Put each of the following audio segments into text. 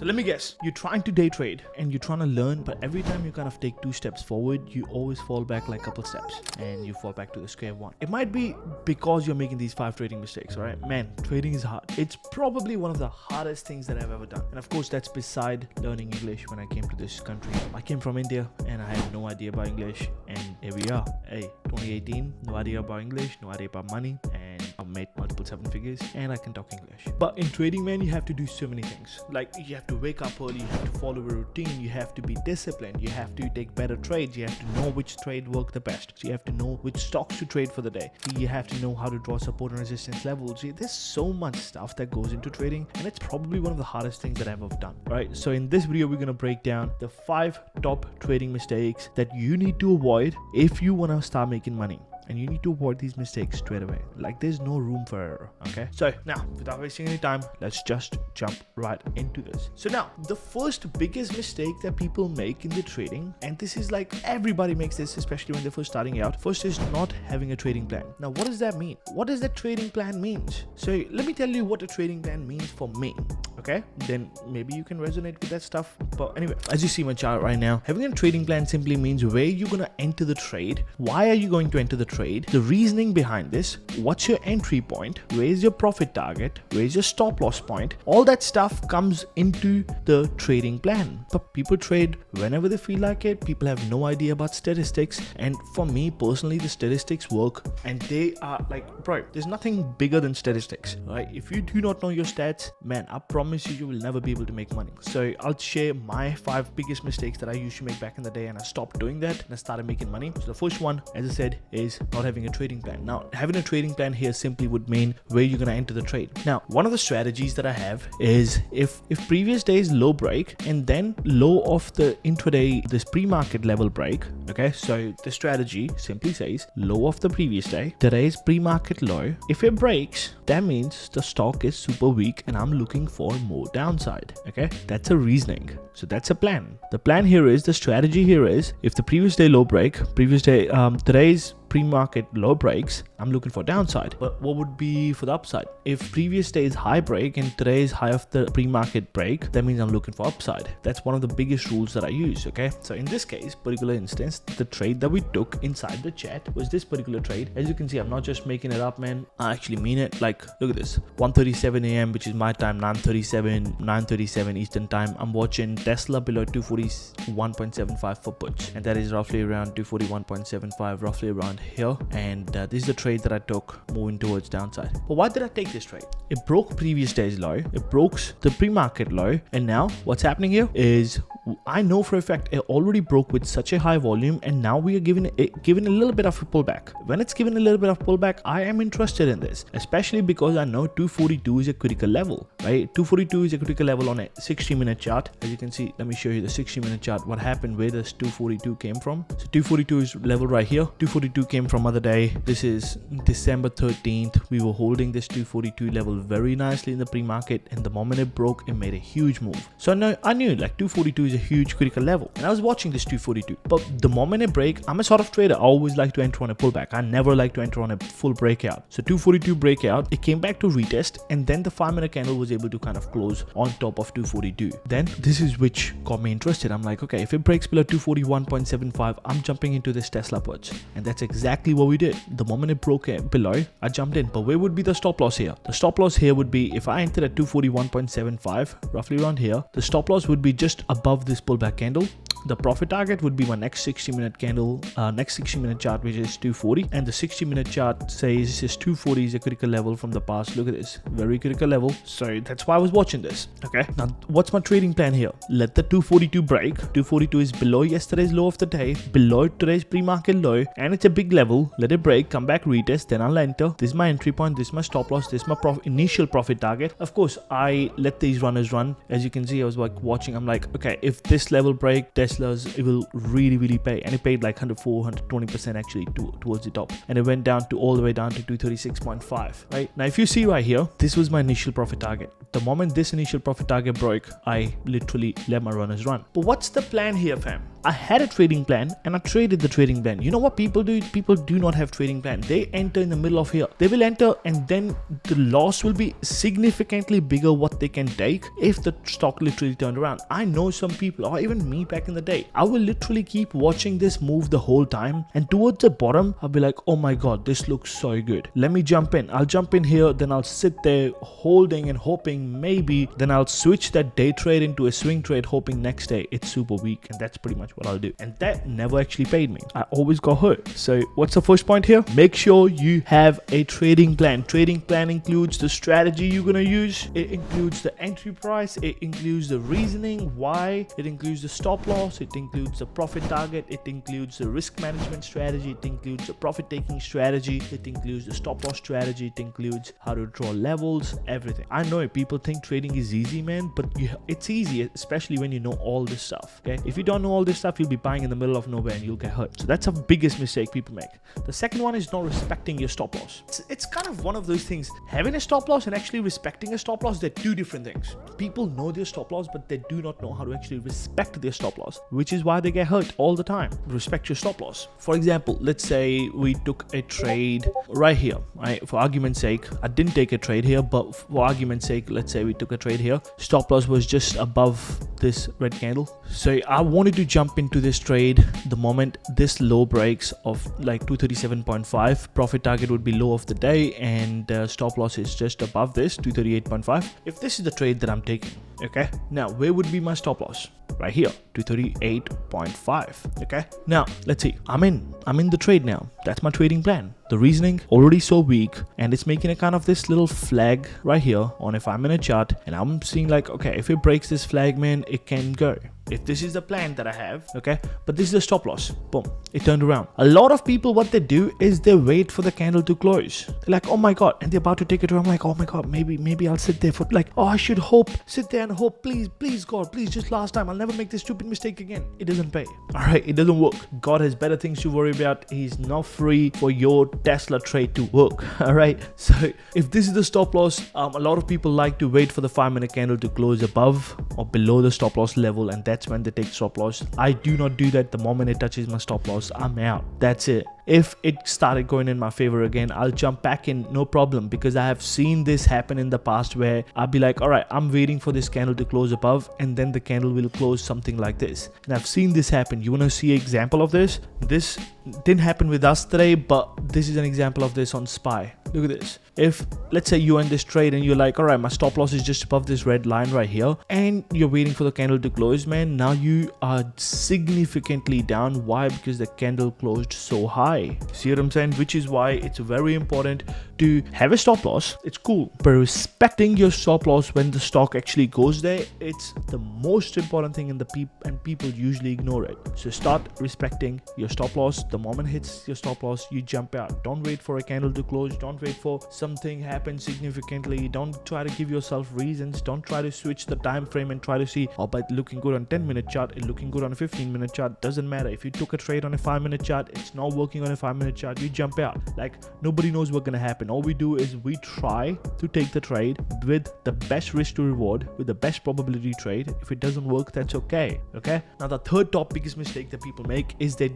So let me guess, you're trying to day trade and you're trying to learn, but every time you kind of take 2 steps forward, you always fall back like a couple steps and you fall back to the square one. It might be because you're making these 5 trading mistakes, all right? Man, trading is hard. It's probably one of the hardest things that I've ever done. And of course, that's beside learning English when I came to this country. I came from India and I had no idea about English, and here we are. Hey, 2018, no idea about English, no idea about money, and I've made multiple 7 figures and I can talk English. But in trading, man, you have to do so many things. Like, you have to wake up early, you have to follow a routine, you have to be disciplined, you have to take better trades, you have to know which trade work the best. So you have to know which stocks to trade for the day. You have to know how to draw support and resistance levels. There's so much stuff that goes into trading, and it's probably one of the hardest things that I've ever done. Right? So in this video, we're going to break down the 5 top trading mistakes that you need to avoid if you want to start making money. And you need to avoid these mistakes straight away. Like, there's no room for error. Okay, so now without wasting any time, let's just jump right into this. So now, the first biggest mistake that people make in the trading, and this is like everybody makes this, especially when they're first starting out, first is not having a trading plan. Now, what does that mean? What does that trading plan means? So let me tell you what a trading plan means for me. Okay, then maybe you can resonate with that stuff. But anyway, as you see my chart right now, having a trading plan simply means where you're gonna enter the trade, why are you going to enter the trade, the reasoning behind this, what's your entry point, where's your profit target, where's your stop loss point. All that stuff comes into the trading plan. But people trade whenever they feel like it. People have no idea about statistics, and for me personally, the statistics work, and they are like, bro, there's nothing bigger than statistics, right? If you do not know your stats, man, I promise you will never be able to make money. So I'll share my 5 biggest mistakes that I used to make back in the day, and I stopped doing that and I started making money. So the first one, as I said, is not having a trading plan. Now, having a trading plan here simply would mean where you're going to enter the trade. Now, one of the strategies that I have is if previous day is low break and then low of the intraday, this pre-market level break. Okay, so the strategy simply says low of the previous day, today's pre-market low. If it breaks, that means the stock is super weak and I'm looking for more downside. Okay, that's a reasoning. So that's a plan. The plan here is, the strategy here is, if the previous day low break, today's pre-market low breaks, I'm looking for downside. But what would be for the upside? If previous day's high break and today's high of the pre-market break, that means I'm looking for upside. That's one of the biggest rules that I use. Okay, so in this case, particular instance, the trade that we took inside the chat was this particular trade. As you can see, I'm not just making it up, man. I actually mean it. Like, look at this, 1:37 a.m., which is my time, 9:37 Eastern time. I'm watching Tesla below 241.75 for puts, and that is roughly around 241.75, roughly around here. And this is the trade that I took, moving towards downside. But why did I take this trade? It broke previous day's low, it broke the pre-market low, and now what's happening here is, I know for a fact it already broke with such a high volume, and now we are given a little bit of a pullback. When it's given a little bit of pullback, I am interested in this, especially because I know 242 is a critical level, right? 242 is a critical level on a 60-minute chart. As you can see, let me show you the 60-minute chart, what happened, where this 242 came from. So 242 is level right here. 242 came from other day. This is December 13th. We were holding this 242 level very nicely in the pre-market, and the moment it broke, it made a huge move. So I knew like 242 is a huge critical level, and I was watching this 242. But the moment it break, I'm a sort of trader, I always like to enter on a pullback. I never like to enter on a full breakout. So 242 breakout, it came back to retest, and then the 5-minute candle was able to kind of close on top of 242. Then this is which got me interested. I'm like, okay, if it breaks below 241.75, I'm jumping into this Tesla puts, and that's exactly what we did. The moment it broke below, I jumped in. But where would be the stop loss here? The stop loss here would be, if I entered at 241.75, roughly around here, the stop loss would be just above this pullback candle. The profit target would be my next 60-minute candle, next 60-minute chart, which is 240, and the 60-minute chart says this 240 is a critical level from the past. Look at this, very critical level. So that's why I was watching this. Okay, now what's my trading plan here? Let the 242 break. 242 is below yesterday's low of the day, below today's pre-market low, and it's a big level. Let it break, come back, retest, then I'll enter. This is my entry point, this is my stop loss, this is my initial profit target. Of course, I let these runners run. As you can see, I was like watching. I'm like, okay, if this level break, Tesla's, it will really pay. And it paid like 120% actually towards the top, and it went down to all the way down to 236.5. right now, if you see right here, this was my initial profit target. The moment this initial profit target broke, I literally let my runners run. But what's the plan here, fam? I had a trading plan and I traded the trading plan. You know what people do? People do not have trading plan. They enter in the middle of here. They will enter and then the loss will be significantly bigger what they can take if the stock literally turned around. I know some people, or even me back in the day, I will literally keep watching this move the whole time, and towards the bottom I'll be like, oh my god, this looks so good, let me jump in. I'll jump in here, then I'll sit there holding and hoping maybe, then I'll switch that day trade into a swing trade hoping next day it's super weak, and that's pretty much what I'll do. And that never actually paid me. I always got hurt. So what's the first point here? Make sure you have a trading plan. Trading plan includes the strategy you're gonna use, it includes the entry price, it includes the reasoning why, it includes the stop loss, it includes the profit target, it includes the risk management strategy, it includes the profit taking strategy, it includes the stop loss strategy, it includes how to draw levels, everything. I know people think trading is easy, man, but it's easy, especially when you know all this stuff. Okay, if you don't know all this stuff, you'll be buying in the middle of nowhere and you'll get hurt. So that's the biggest mistake people make. The second one is not respecting your stop loss. It's kind of one of those things. Having a stop loss and actually respecting a stop loss, they're two different things. People know their stop loss, but they do not know how to actually respect their stop loss, which is why they get hurt all the time. Respect your stop loss. For example, let's say we took a trade right here, right? For argument's sake, I didn't take a trade here, but for argument's sake, let's say we took a trade here. Stop loss was just above this red candle. So I wanted to jump into this trade the moment this low breaks of like 237.5. Profit target would be low of the day, and stop loss is just above this 238.5. If this is the trade that I'm taking, okay, now where would be my stop loss? Right here, 238.5. okay, now let's see, I'm in the trade now. That's my trading plan. The reasoning already so weak, and it's making a kind of this little flag right here on a 5-minute chart, and I'm seeing like, okay, if it breaks this flag, man, it can go. If this is the plan that I have, okay, but this is the stop loss, boom, it turned around. A lot of people, what they do is they wait for the candle to close. They're like, oh my god, and they're about to take it around. I'm like, oh my god, maybe I'll sit there for like, oh, I should sit there and hope, please God, please, just last time, I'll never make this stupid mistake again. It doesn't pay. All right, it doesn't work. God has better things to worry about. He's not free for your Tesla trade to work. All right, so if this is the stop loss, a lot of people like to wait for the 5-minute candle to close above or below the stop loss level, and that's when they take stop loss. I do not do that. The moment it touches my stop loss, I'm out. That's it. If it started going in my favor again, I'll jump back in, no problem, because I have seen this happen in the past where I'll be like, all right, I'm waiting for this candle to close above, and then the candle will close something like this. And I've seen this happen. You want to see an example of this? This didn't happen with us today, but this is an example of this on SPY. Look at this. If let's say you're in this trade and you're like, all right, my stop loss is just above this red line right here, and you're waiting for the candle to close, man, now you are significantly down. Why? Because the candle closed so high. See what I'm saying? Which is why it's very important to have a stop loss. It's cool, but respecting your stop loss when the stock actually goes there, it's the most important thing in the people usually ignore it. So start respecting your stop loss. The moment it hits your stop loss, you jump out. Don't wait for a candle to close. Don't wait for something happen significantly. Don't try to give yourself reasons. Don't try to switch the time frame and try to see, oh, but looking good on 10-minute chart, it looking good on a 15-minute chart. Doesn't matter. If you took a trade on a 5-minute chart, it's not working on a 5-minute chart, you jump out. Like, nobody knows what's gonna happen. All we do is we try to take the trade with the best risk to reward, with the best probability trade. If it doesn't work, that's okay. Okay, now the third top biggest mistake that people make is they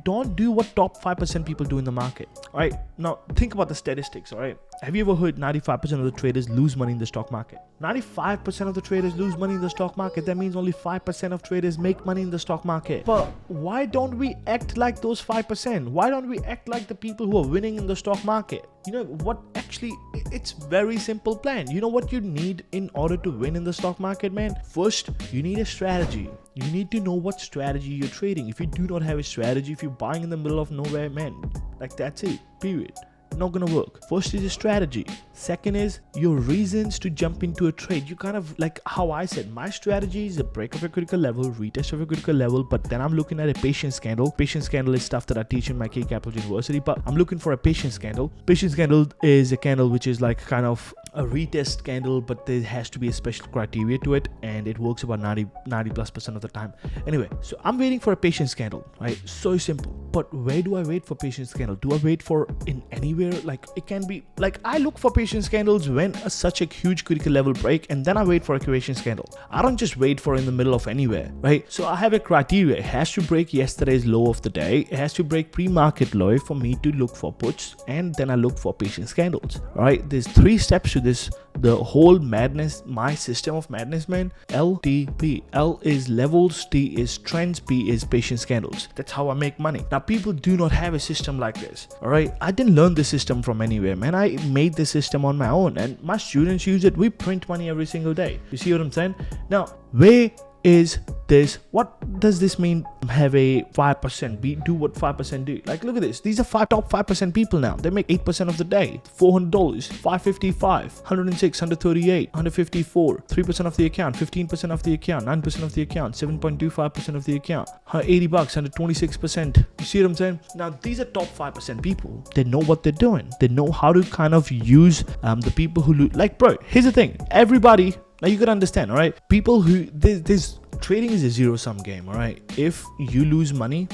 don't do what top 5% people do in the market. All right, now think about the statistics. All right, have you ever heard 95% of the traders lose money in the stock market? 95% of the traders lose money in the stock market. That means only 5% of traders make money in the stock market. But why don't we act like those 5%? Why don't we act like the people who are winning in the stock market? You know what, actually, it's very simple plan. You know what you need in order to win in the stock market, man? First, you need a strategy. You need to know what strategy you're trading. If you do not have a strategy, if you're buying in the middle of nowhere, man, like that's it, period. Not gonna work. First is a strategy. Second is your reasons to jump into a trade. You kind of, like how I said, my strategy is a break of a critical level, retest of a critical level, but then I'm looking at a patience candle. Patience candle is stuff that I teach in my K Capital University, but I'm looking for a patience candle. Patience candle is a candle which is like kind of a retest candle, but there has to be a special criteria to it, and it works about 90+% of the time. Anyway, so I'm waiting for a patience candle, right? So simple. But where do I wait for patience candle? Do I wait for in anywhere? Like, it can be like, I look for patience candles when such a huge critical level break, and then I wait for a patience candle. I don't just wait for in the middle of anywhere, right? So I have a criteria. It has to break yesterday's low of the day. It has to break pre-market low for me to look for puts, and then I look for patience candles. All right, there's 3 steps to this. The whole madness, my system of madness, man. L, T, P. L is levels, T is trends, P is patience candles. That's how I make money. Now, people do not have a system like this. All right, I didn't learn the system from anywhere, man. I made the system on my own, and my students use it. We print money every single day. You see what I'm saying? Now, where is this? What does this mean? Have a 5%? Do what 5% do? Like, look at this. These are top 5% people now. They make 8% of the day. $400, $555, $106, $138, $154, 3% of the account, 15% of the account, 9% of the account, 7.25% of the account, $80, 126%. You see what I'm saying? Now, these are top 5% people. They know what they're doing. They know how to kind of use the people who like, bro, here's the thing. Everybody, now you gotta understand, all right? People who, this trading is a zero-sum game, all right? If you lose money,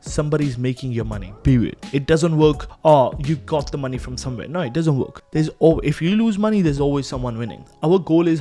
somebody's making your money, period. It doesn't work, oh, you got the money from somewhere. No, it doesn't work. If you lose money, there's always someone winning. Our goal is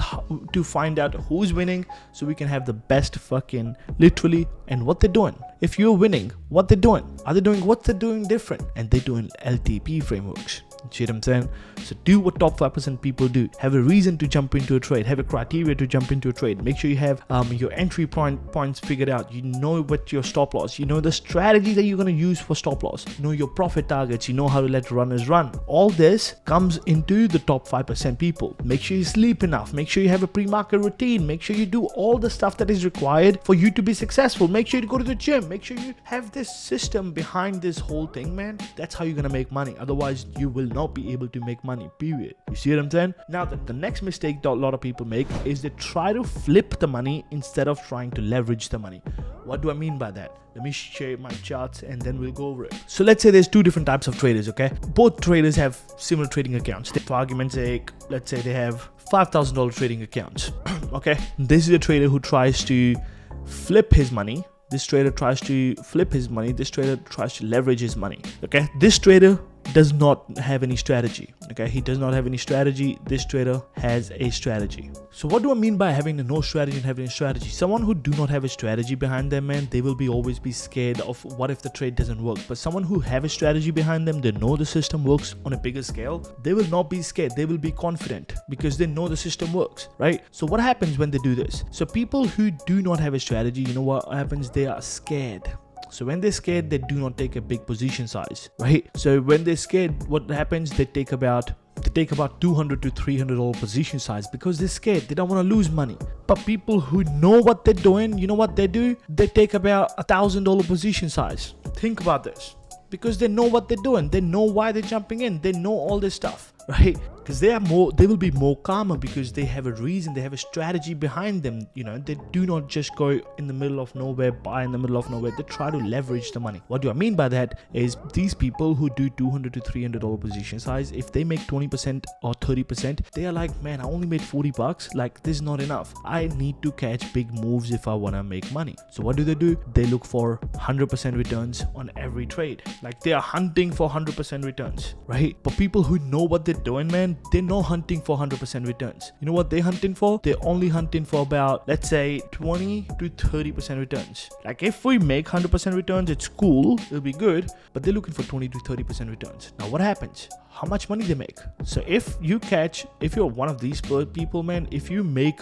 to find out who's winning so we can have the best fucking, literally, and what they're doing. If you're winning, what they're doing. Are they doing what they're doing different? And they're doing LTP frameworks. See what I'm saying? So do what top 5% people do. Have a reason to jump into a trade. Have a criteria to jump into a trade. Make sure you have your entry points figured out. You know what your stop loss. You know the strategy that you're going to use for stop loss. You know your profit targets. You know how to let runners run. All this comes into the top 5% people. Make sure you sleep enough. Make sure you have a pre-market routine. Make sure you do all the stuff that is required for you to be successful. Make sure you go to the gym. Make sure you have this system behind this whole thing, man. That's how you're going to make money. Otherwise, you will not be able to make money, period. You see what I'm saying? Now, the next mistake that a lot of people make is they try to flip the money instead of trying to leverage the money. What do I mean by that? Let me share my charts and then we'll go over it. So let's say there's 2 different types of traders, okay? Both traders have similar trading accounts. For argument's sake, let's say they have $5,000 trading accounts, okay? This is a trader who tries to flip his money. This trader tries to flip his money. This trader tries to leverage his money, okay? This trader does not have any strategy, okay? He does not have any strategy. This trader has a strategy. So what do I mean by having no strategy and having a strategy? Someone who do not have a strategy behind them, man, they will always be scared of what if the trade doesn't work. But someone who have a strategy behind them, they know the system works on a bigger scale, they will not be scared. They will be confident because they know the system works, right? So what happens when they do this? So people who do not have a strategy, you know what happens? They are scared. So when they're scared, they do not take a big position size, right? So when they're scared, what happens? They take about $200 to $300 position size because they're scared. They don't want to lose money. But people who know what they're doing, you know what they do? They take about $1,000 position size. Think about this. Because they know what they're doing. They know why they're jumping in. They know all this stuff, right? Because they will be more calmer because they have a reason, they have a strategy behind them. You know, they do not just go in the middle of nowhere, buy in the middle of nowhere. They try to leverage the money. What do I mean by that is these people who do $200 to $300 position size, if they make 20% or 30%, they are like, man, I only made $40. Like, this is not enough. I need to catch big moves if I want to make money. So what do? They look for 100% returns on every trade. Like, they are hunting for 100% returns, right? But people who know what they're doing, man, they're not hunting for 100% returns. You know what they're hunting for? They're only hunting for about, let's say, 20 to 30% returns. Like, if we make 100% returns, it's cool, it'll be good, but they're looking for 20 to 30% returns. Now, what happens? How much money they make? So if you're one of these people, man, if you make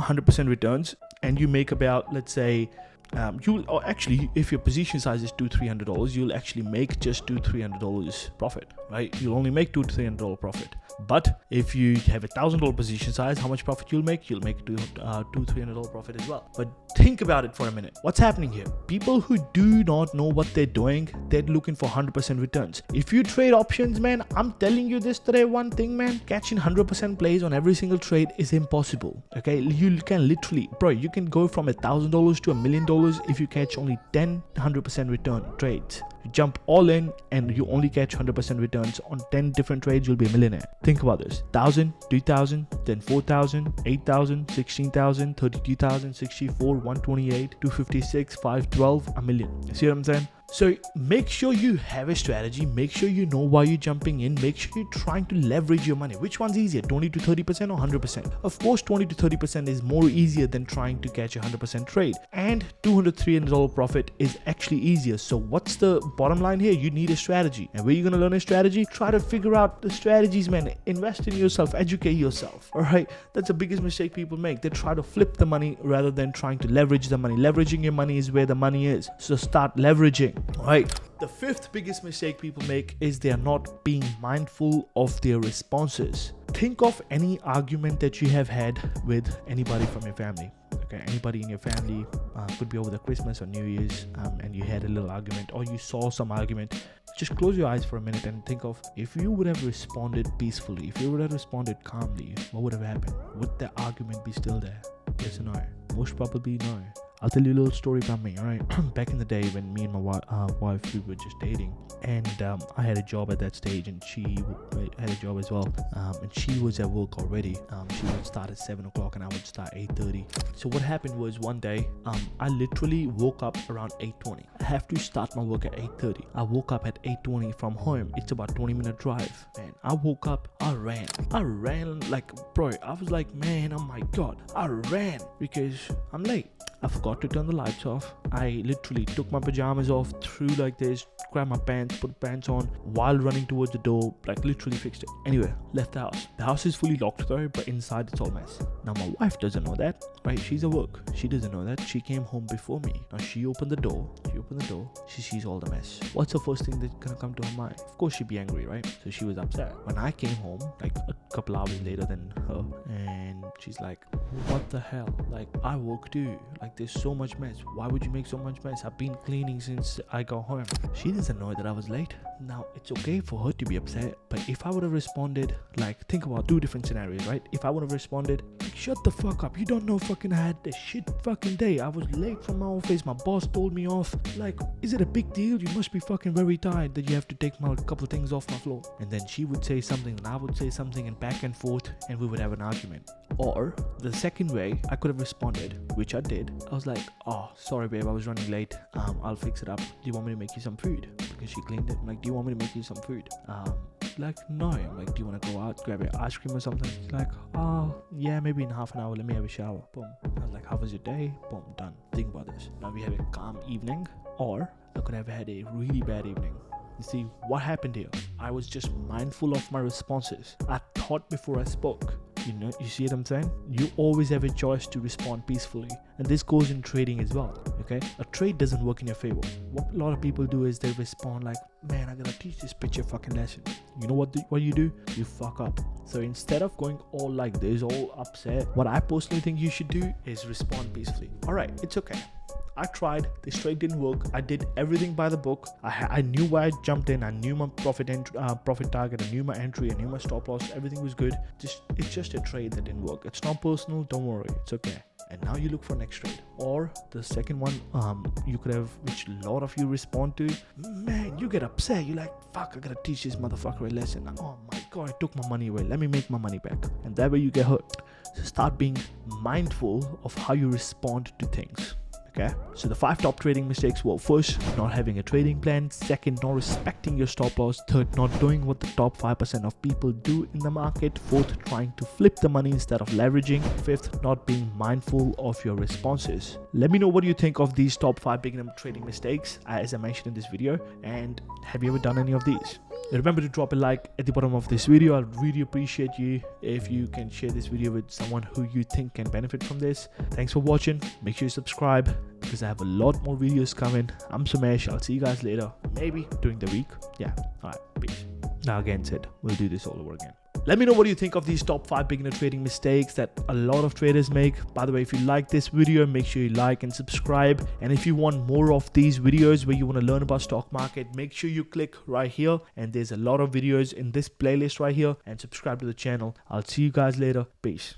100% returns and you make about, let's say, if your position size is $200-$300, you'll actually make just $200-$300 profit, right? You'll only make $200-$300 profit. But if you have $1,000 position size, how much profit you'll make? You'll make $200-$300 profit as well. But think about it for a minute. What's happening here? People who do not know what they're doing, they're looking for 100% returns. If you trade options, man, I'm telling you this today, one thing, man, catching 100% plays on every single trade is impossible. Okay, you can literally, bro, you can go from $1,000 to $1 million if you catch only 10 100% return trades. jump all in and you only catch 100% returns on 10 different trades, you'll be a millionaire. Think about this: 1,000, 2,000, then 4,000, 8,000, 16,000, 32,000, 64, 128, 256, 512, a million. See what I'm saying? So make sure you have a strategy, make sure you know why you're jumping in, make sure you're trying to leverage your money. Which one's easier, 20 to 30% or 100%? Of course, 20 to 30% is more easier than trying to catch a 100% trade. And $200, $300 profit is actually easier. So what's the bottom line here? You need a strategy. And where are you going to learn a strategy? Try to figure out the strategies, man. Invest in yourself, educate yourself. All right. That's the biggest mistake people make. They try to flip the money rather than trying to leverage the money. Leveraging your money is where the money is. So start leveraging. All right. The fifth biggest mistake people make is they are not being mindful of their responses. Think of any argument that you have had with anybody from your family. Okay, anybody in your family, could be over the Christmas or New Year's, and you had a little argument or you saw some argument. Just close your eyes for a minute and think of, if you would have responded peacefully, if you would have responded calmly, what would have happened? Would the argument be still there? Yes or no? Most probably no. I'll tell you a little story about me, alright? Back in the day when me and my wife, we were just dating, and I had a job at that stage and she had a job as well, and she was at work already. She would start at 7 o'clock and I would start 8:30. So what happened was, one day, I literally woke up around 8:20. I have to start my work at 8:30. I woke up at 8:20 from home. It's about 20-minute drive. And I woke up, I ran like, bro, I was like, man, oh my God, I ran because I'm late. I forgot to turn the lights off. I literally took my pajamas off, threw like this, grabbed my pants, put pants on while running towards the door, like literally fixed it. Anyway, left the house. The house is fully locked though, but inside it's all mess. Now my wife doesn't know that, right? She's at work. She doesn't know that. She came home before me. Now she opened the door. She sees all the mess. What's the first thing that's gonna come to her mind? Of course she'd be angry, right? So she was upset. When I came home, like a couple hours later than her, and she's like, what the hell? Like, I woke too. Like, there's so much mess. Why would you make so much mess? I've been cleaning since I got home. She doesn't know that I was late. Now, it's okay for her to be upset, but if I would have responded, like, think about two different scenarios, right? If I would have responded, like, shut the fuck up. You don't know fucking I had a shit fucking day. I was late from my office. My boss told me off. Like, is it a big deal? You must be fucking very tired that you have to take my couple things off my floor. And then she would say something and I would say something, and back and forth, and we would have an argument. Or the second way, I could have responded, which I did. I was like, oh, sorry babe, I was running late. I'll fix it up. Do you want me to make you some food? Because she cleaned it. I'm like, do you want me to make you some food? Like, no. I'm like, do you want to go out, grab an ice cream or something? She's like, oh, yeah, maybe in half an hour. Let me have a shower. Boom. I was like, how was your day? Boom, done. Think about this. Now we have a calm evening, or I could have had a really bad evening. You see, what happened here? I was just mindful of my responses. I thought before I spoke. You know, you see what I'm saying? You always have a choice to respond peacefully. And this goes in trading as well, okay? A trade doesn't work in your favor. What a lot of people do is they respond like, man, I gotta teach this bitch a fucking lesson. You know what you do? You fuck up. So instead of going all like this, all upset, what I personally think you should do is respond peacefully. All right, it's okay. I tried, this trade didn't work. I did everything by the book. I knew why I jumped in. I knew my profit target. I knew my entry. I knew my stop loss. Everything was good. It's just a trade that didn't work. It's not personal. Don't worry. It's okay. And now you look for next trade. Or the second one, you could have, which a lot of you respond to, man, you get upset. You're like, fuck, I gotta teach this motherfucker a lesson. Oh my God, I took my money away. Let me make my money back. And that way you get hurt. So start being mindful of how you respond to things. Okay, so the 5 top trading mistakes were: first, not having a trading plan; second, not respecting your stop loss; third, not doing what the top 5% of people do in the market; fourth, trying to flip the money instead of leveraging; fifth, not being mindful of your responses. Let me know what you think of these top 5 beginner trading mistakes as I mentioned in this video, and have you ever done any of these? Remember to drop a like at the bottom of this video. I'd really appreciate you if you can share this video with someone who you think can benefit from this. Thanks for watching. Make sure you subscribe because I have a lot more videos coming. I'm Sumesh. I'll see you guys later. Maybe during the week. Yeah. Alright. Peace. Now again said, we'll do this all over again. Let me know what you think of these top 5 beginner trading mistakes that a lot of traders make. By the way, if you like this video, make sure you like and subscribe. And if you want more of these videos where you want to learn about stock market, make sure you click right here. And there's a lot of videos in this playlist right here, and subscribe to the channel. I'll see you guys later. Peace.